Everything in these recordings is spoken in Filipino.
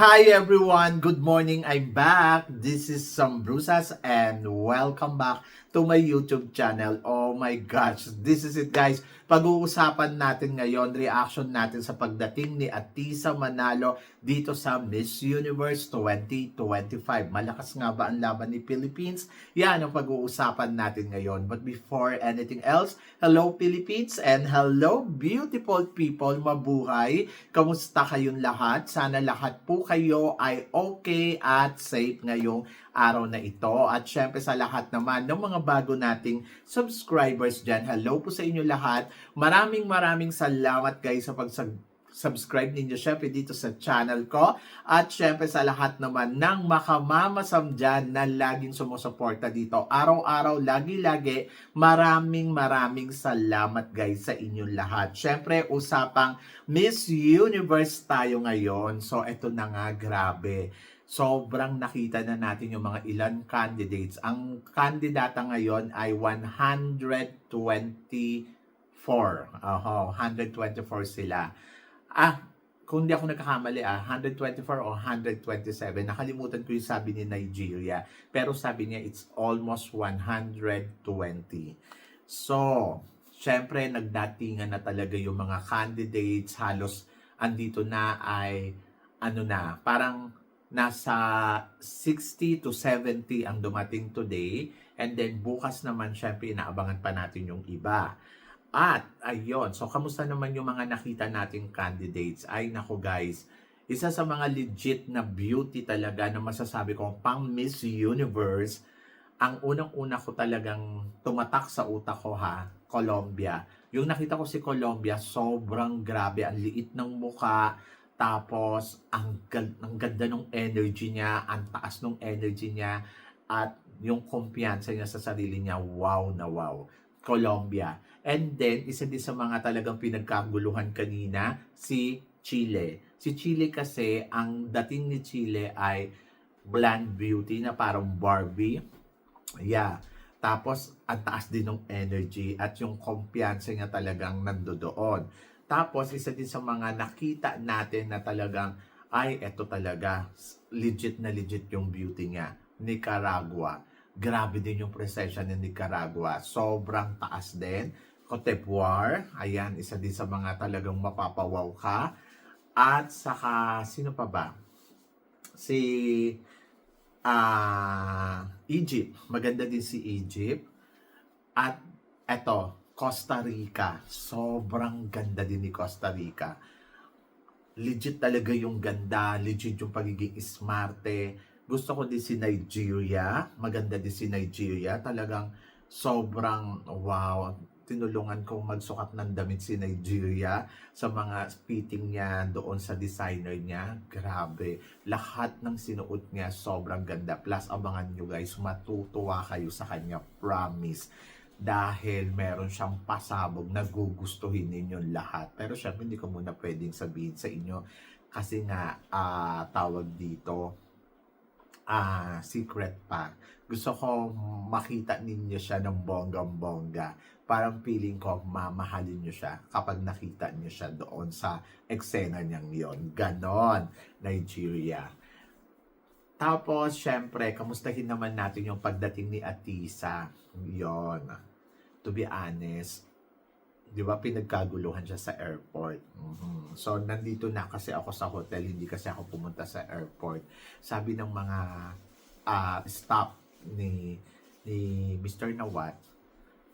Hi everyone! Good morning! I'm back! This is Sam Brusas and welcome back to my YouTube channel. Oh my gosh! This is it guys! Pag-uusapan natin ngayon, reaction natin sa pagdating ni Atisa Manalo dito sa Miss Universe 2025. Malakas nga ba ang laban ni Philippines? Yan ang pag-uusapan natin ngayon. But before anything else, hello Philippines and hello beautiful people! Mabuhay! Kamusta kayong lahat? Sana lahat po kayo ay okay at safe ngayong araw na ito. At syempre sa lahat naman ng mga bago nating subscribers dyan, hello po sa inyo lahat. Maraming salamat guys sa subscribe ninyo syempre dito sa channel ko. At syempre sa lahat naman ng makamamasam dyan na laging sumusuporta dito. Araw-araw, lagi-lagi, maraming salamat guys sa inyong lahat. Syempre, usapang Miss Universe tayo ngayon. So, eto na nga, grabe. Sobrang nakita na natin yung mga ilan candidates. Ang kandidata ngayon ay 124. 124 sila. Kung di ako nagkakamali 124 o 127. Nakalimutan ko yung sabi ni Nigeria. Pero sabi niya it's almost 120. So, syempre nagdatingan na talaga yung mga candidates. Halos andito na ay parang nasa 60 to 70 ang dumating today. And then bukas naman syempre inaabangan pa natin yung iba. At ayun, so kamusta naman yung mga nakita nating candidates? Ay nako guys, isa sa mga legit na beauty talaga na masasabi ko pang Miss Universe. Ang unang-una ko talagang tumatak sa utak ko Colombia. Yung nakita ko si Colombia, sobrang grabe, ang liit ng muka. Tapos, ang ganda ng energy niya, ang taas ng energy niya, at yung kumpiyansa niya sa sarili niya, wow na wow. Colombia. And then, isa din sa mga talagang pinagkaguluhan kanina, si Chile. Si Chile kasi, ang dating ni Chile ay blonde beauty na parang Barbie. Yeah. Tapos, ang taas din ng energy at yung kumpiyansa niya talagang nandoon. Tapos, isa din sa mga nakita natin na talagang, ay, eto talaga, legit na legit yung beauty niya. Nicaragua. Grabe din yung presensya ni Nicaragua. Sobrang taas din. Cote d'Ivoire. Ayan, isa din sa mga talagang mapapawaw ka. At saka, sino pa ba? Si Egypt. Maganda din si Egypt. At eto, Costa Rica. Sobrang ganda din ni Costa Rica. Legit talaga yung ganda. Legit yung pagiging smarte. Gusto ko din si Nigeria. Maganda din si Nigeria. Talagang sobrang wow. Tinulungan kong magsukat ng damit si Nigeria sa mga fitting niya doon sa designer niya. Grabe. Lahat ng sinuot niya sobrang ganda. Plus, abangan nyo guys, matutuwa kayo sa kanya. Promise. Dahil meron siyang pasabog na gugustuhin ninyong lahat. Pero syempre hindi ko muna pwedeng sabihin sa inyo kasi nga tawag dito secret pa. Gusto ko makita ninyo siya ng bonggang-bongga. Parang feeling ko mamahalin nyo siya kapag nakita nyo siya doon sa eksena niyang yon. Ganon, Nigeria. Tapos, syempre, kamustahin naman natin yung pagdating ni Atisa. Yon. To be honest, di ba pinagkaguluhan siya sa airport. So, nandito na kasi ako sa hotel, hindi kasi ako pumunta sa airport. Sabi ng mga staff ni Mr. Nawat,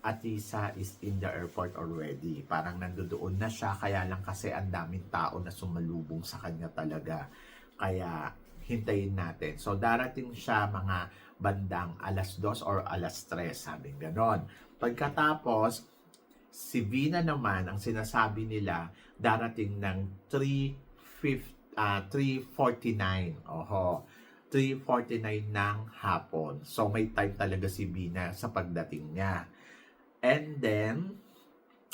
Atisa is in the airport already. Parang nandoon na siya, kaya lang kasi ang daming tao na sumalubong sa kanya talaga. Kaya, hintayin natin. So, darating siya mga bandang alas 2 or alas 3, sabi ganon. Pagkatapos, si Vina naman, ang sinasabi nila, darating ng 3:49. 3:49 ng hapon. So, may time talaga si Vina sa pagdating niya. And then,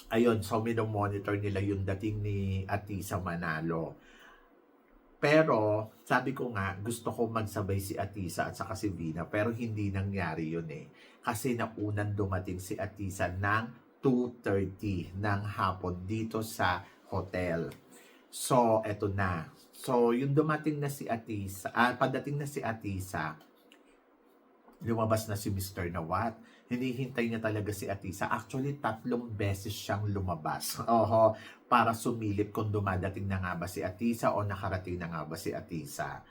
ayun, so minomonitor nila yung dating ni Atisa Manalo. Pero, sabi ko nga, gusto ko magsabay si Atisa at saka si Vina, pero hindi nangyari yun Kasi naunang dumating si Atisa ng 2:30 ng hapon dito sa hotel. So, eto na. So, yung dumating na si Atisa, pagdating na si Atisa, lumabas na si Mr. Nawat. Hinihintay niya talaga si Atisa. Actually, 3 beses siyang lumabas. Oho, para sumilip kung dumadating na nga ba si Atisa o nakarating na nga ba si Atisa.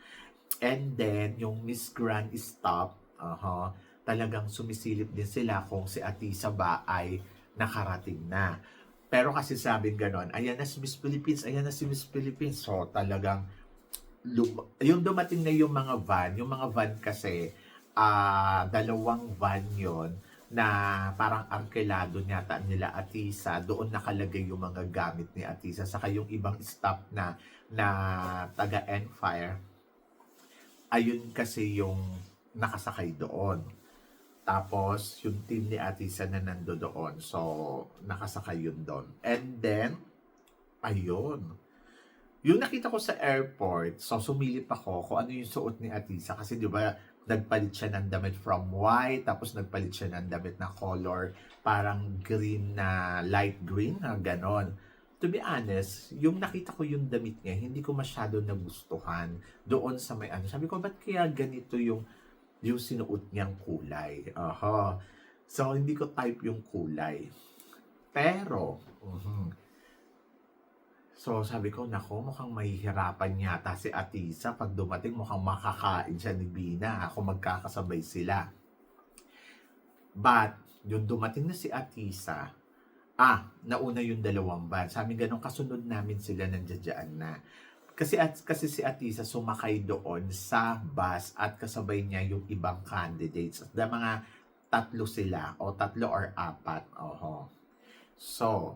And then, yung Miss Grand Stop, talagang sumisilip din sila kung si Atisa ba ay nakarating na. Pero kasi sabing ganon, ayan na si Miss Philippines, ayan na si Miss Philippines. So, talagang, yung dumating na yung mga van kasi, 2 van yon na parang angkelado yata nila Atisa. Doon nakalagay yung mga gamit ni Atisa. Saka yung ibang staff na taga Enfire, ayun kasi yung nakasakay doon. Tapos, yung team ni Atisa na nando doon. So, nakasakay yun doon. And then, ayun. Yung nakita ko sa airport, so sumilip ako kung ano yung suot ni Atisa. Kasi di ba, nagpalit siya ng damit from white, tapos nagpalit siya ng damit na color, parang green na, light green, na ganon. To be honest, yung nakita ko yung damit niya, hindi ko masyado nagustuhan doon sa may ano. Sabi ko, ba't kaya ganito yung sinuot niyang kulay? So, hindi ko type yung kulay. Pero, so, sabi ko, nako, mukhang mahihirapan yata si Atisa. Pag dumating, mukhang makakain siya ni Bina. Ako magkakasabay sila. But, yung dumating na si Atisa, nauna yung 2 van. Sabi ganun, kasunod namin sila nandiyan na. Kasi si Atisa sumakay doon sa bus at kasabay niya yung ibang candidates. At mga 3 sila, o 3 or 4. So,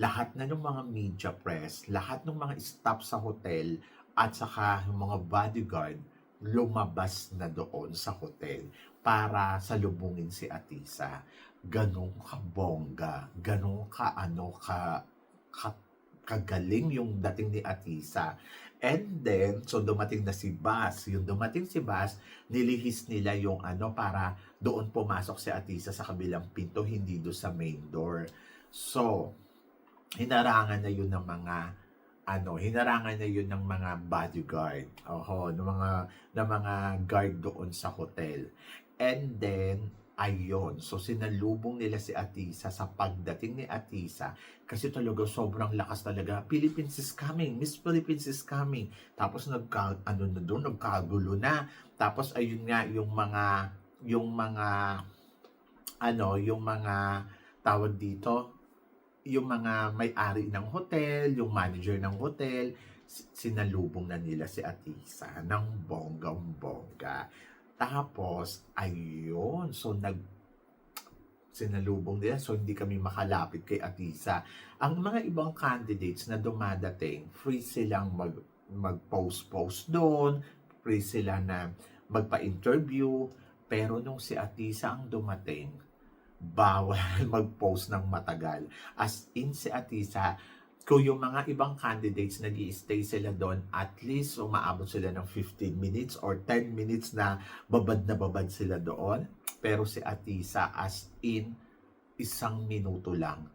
lahat na ng mga media press, lahat ng mga staff sa hotel, at saka yung mga bodyguard, lumabas na doon sa hotel para salubungin si Atisa. Ganong kabongga, ganong kagaling yung dating ni Atisa. And then, so dumating na si Bas. Yung dumating si Bas, nilihis nila yung para doon pumasok si Atisa sa kabilang pinto, hindi doon sa main door. So, hinarangan na yun ng mga bodyguard. Ng mga guard doon sa hotel. And then, ayun. So, sinalubong nila si Atisa sa pagdating ni Atisa kasi talaga sobrang lakas talaga. Philippines is coming. Miss Philippines is coming. Tapos nagkagulo na. Tapos ayun nga yung mga tawag dito, yung mga may-ari ng hotel, yung manager ng hotel, sinalubong na nila si Atisa ng bonggang-bongga. Tapos, ayun, so sinalubong nila, so hindi kami makalapit kay Atisa. Ang mga ibang candidates na dumadating, free silang mag-post doon, free sila na magpa-interview, pero nung si Atisa ang dumating, bawal mag-post ng matagal. As in si Atisa, kung yung mga ibang candidates nag-i-stay sila doon, at least umaabot sila ng 15 minutes or 10 minutes na babad sila doon. Pero si Atisa, as in, 1 minuto lang.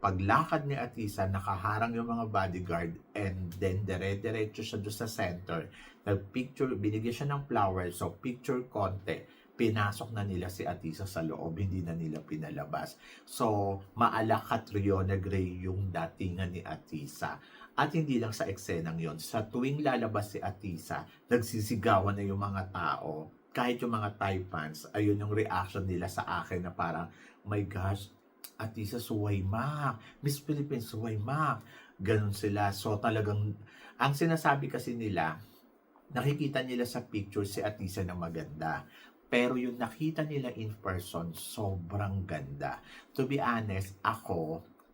Paglakad ni Atisa, nakaharang yung mga bodyguard, and then dire-diretso siya doon sa center. Nag-picture, binigyan siya ng flowers, so picture konti. Pinasok na nila si Atisa sa loob, hindi na nila pinalabas. So, maala Catriona Gray yung datingan ni Atisa. At hindi lang sa eksenang yon, sa tuwing lalabas si Atisa, nagsisigawan na yung mga tao. Kahit yung mga Thai fans, ayun yung reaction nila sa akin na parang, oh my gosh, Atisa suwaymak, Miss Philippines suwaymak. Ganun sila. So talagang, ang sinasabi kasi nila, nakikita nila sa picture si Atisa na maganda. Pero yung nakita nila in person, sobrang ganda. To be honest,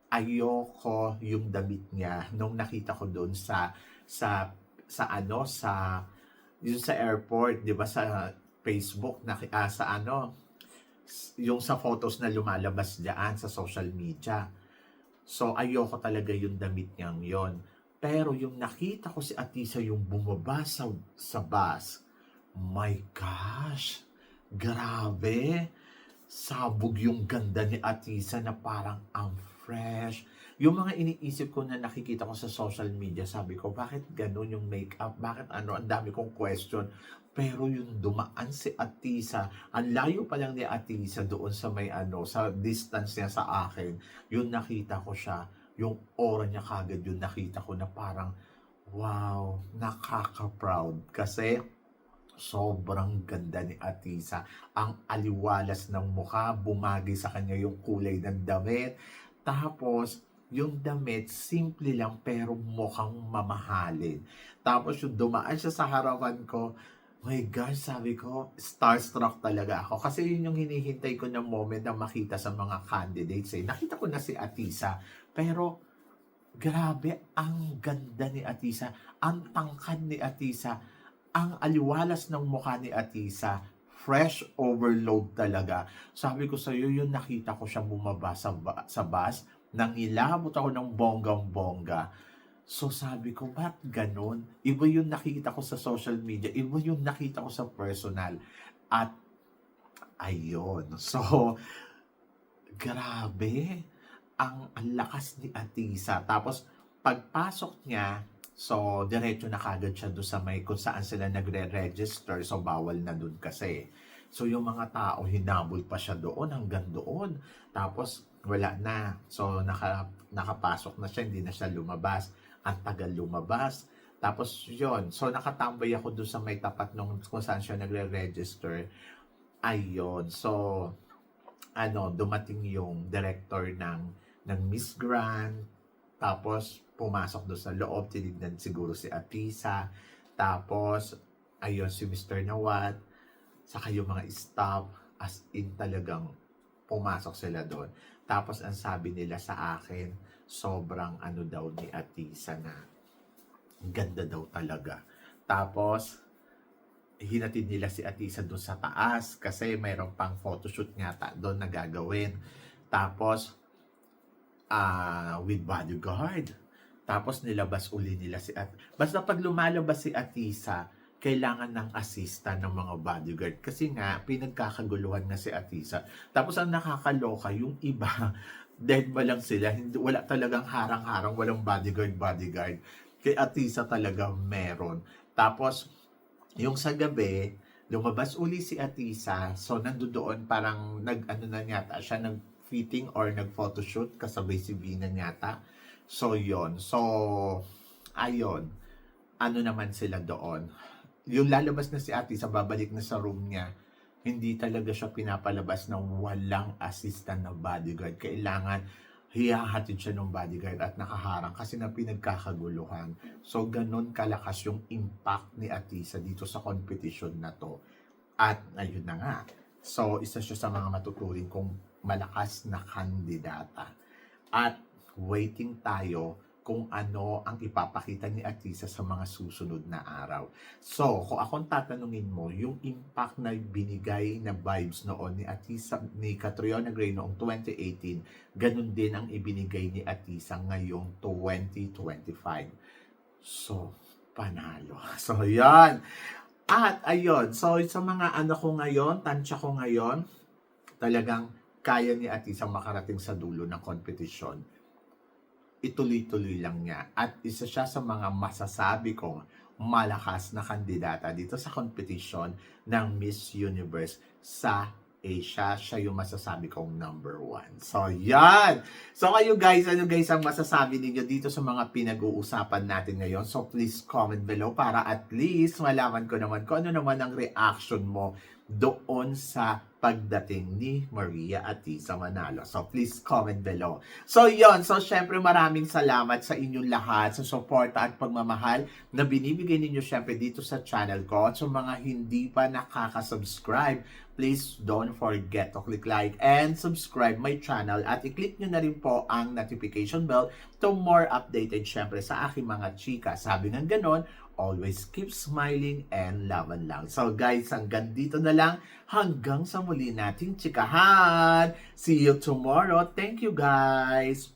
ayoko yung damit niya nung nakita ko doon sa yung sa airport, 'di ba, sa Facebook yung sa photos na lumalabas diyan sa social media. So ayoko talaga yung damit niyang yon. Pero yung nakita ko si Atisa yung bumaba sa bus, my gosh, grabe, sabog yung ganda ni Atisa na parang ang fresh, yung mga iniisip ko na nakikita ko sa social media, sabi ko, bakit ganun yung makeup? Bakit ano? Ang dami kong question. Pero yung dumaan si Atisa, ang layo pa lang ni Atisa doon sa may ano, sa distance niya sa akin, yung nakita ko siya, yung aura niya kagad yung nakita ko na parang, wow, nakaka-proud. Kasi, sobrang ganda ni Atisa. Ang aliwalas ng mukha, bumagay sa kanya yung kulay ng damit. Tapos, yung damit, simple lang pero mukhang mamahalin. Tapos yung dumaan siya sa harapan ko, my gosh, sabi ko, starstruck talaga ako. Kasi yun yung hinihintay ko na moment na makita sa mga candidates. Nakita ko na si Atisa, pero grabe, ang ganda ni Atisa, ang tangkad ni Atisa, ang aliwalas ng mukha ni Atisa, fresh overload talaga. Sabi ko sa iyo, yun nakita ko siya bumaba sa bus, nangilabot ako ng bonggang-bongga. So sabi ko, ba't ganun? Iba yung nakita ko sa social media, iba yung nakita ko sa personal. At ayun, so grabe, ang lakas ni Atisa. Tapos pagpasok niya, so, diretso na kagad siya doon sa may kung saan sila nagre-register. So, bawal na doon kasi. So, yung mga tao, hinabol pa siya doon hanggang doon. Tapos, wala na. So, nakapasok na siya, hindi na siya lumabas. Ang tagal lumabas. Tapos, yon. So, nakatambay ako doon sa may tapat nung kung saan siya nagre-register. Ayun. So, dumating yung director ng Miss Grand. Tapos, pumasok doon sa loob, tinignan siguro si Atisa. Tapos, ayun, si Mr. Nawat, saka yung mga staff, as in talagang pumasok sila doon. Tapos, ang sabi nila sa akin, sobrang ano daw ni Atisa na ganda daw talaga. Tapos, hinatid nila si Atisa doon sa taas kasi mayroong pang photoshoot nga doon na gagawin. Tapos, with bodyguard. Tapos nilabas uli nila si basta pag lumalabas si Atisa, kailangan ng assistant ng mga bodyguard. Kasi nga, pinagkakaguluhan na si Atisa. Tapos ang nakakaloka, yung iba, dead ba lang sila, wala talagang harang-harang, walang bodyguard. Kay Atisa talaga meron. Tapos, yung sa gabi, lumabas uli si Atisa, so nandoon parang nag-ano na yata siya, nag-fitting or nag-photoshoot kasabay si Vina yata. So, yon. So, ayon. Ano naman sila doon? Yung lalabas na si Atisa, babalik na sa room niya, hindi talaga siya pinapalabas ng walang assistant na bodyguard. Kailangan hihahatid siya ng bodyguard at nakaharang kasi na pinagkakaguluhan. So, ganun kalakas yung impact ni Atisa dito sa competition na to. At, ayun na nga. So, isa siya sa mga matuturing kong malakas na kandidata. At, waiting tayo kung ano ang ipapakita ni Atisa sa mga susunod na araw. So, kung akong tatanungin mo, yung impact na binigay na vibes noon ni Atisa, ni Catriona Gray noong 2018, ganun din ang ibinigay ni Atisa ngayong 2025. So, panalo. So, yan. At, ayun. So, sa mga ano ko ngayon, tansya ko ngayon, talagang kaya ni Atisa makarating sa dulo ng kompetisyon. Ituloy-tuloy lang niya. At isa siya sa mga masasabi kong malakas na kandidata dito sa competition ng Miss Universe sa Asia. Siya yung masasabi kong number 1. So, yan! So, kayo guys, ano guys ang masasabi ninyo dito sa mga pinag-uusapan natin ngayon? So, please comment below para at least malaman ko naman kung ano naman ang reaction mo doon sa pagdating ni Maria Atisa Manalo. So, please comment below. So, yon. So, syempre maraming salamat sa inyong lahat sa suporta at pagmamahal na binibigay ninyo syempre dito sa channel ko. At sa mga hindi pa nakaka-subscribe, please don't forget to click like and subscribe my channel at i-click nyo na rin po ang notification bell to more updated syempre sa aking mga chika. Sabi ng ganon, always keep smiling and laban lang. So guys, hanggang dito na lang. Hanggang sa muli nating chikahan. See you tomorrow. Thank you guys.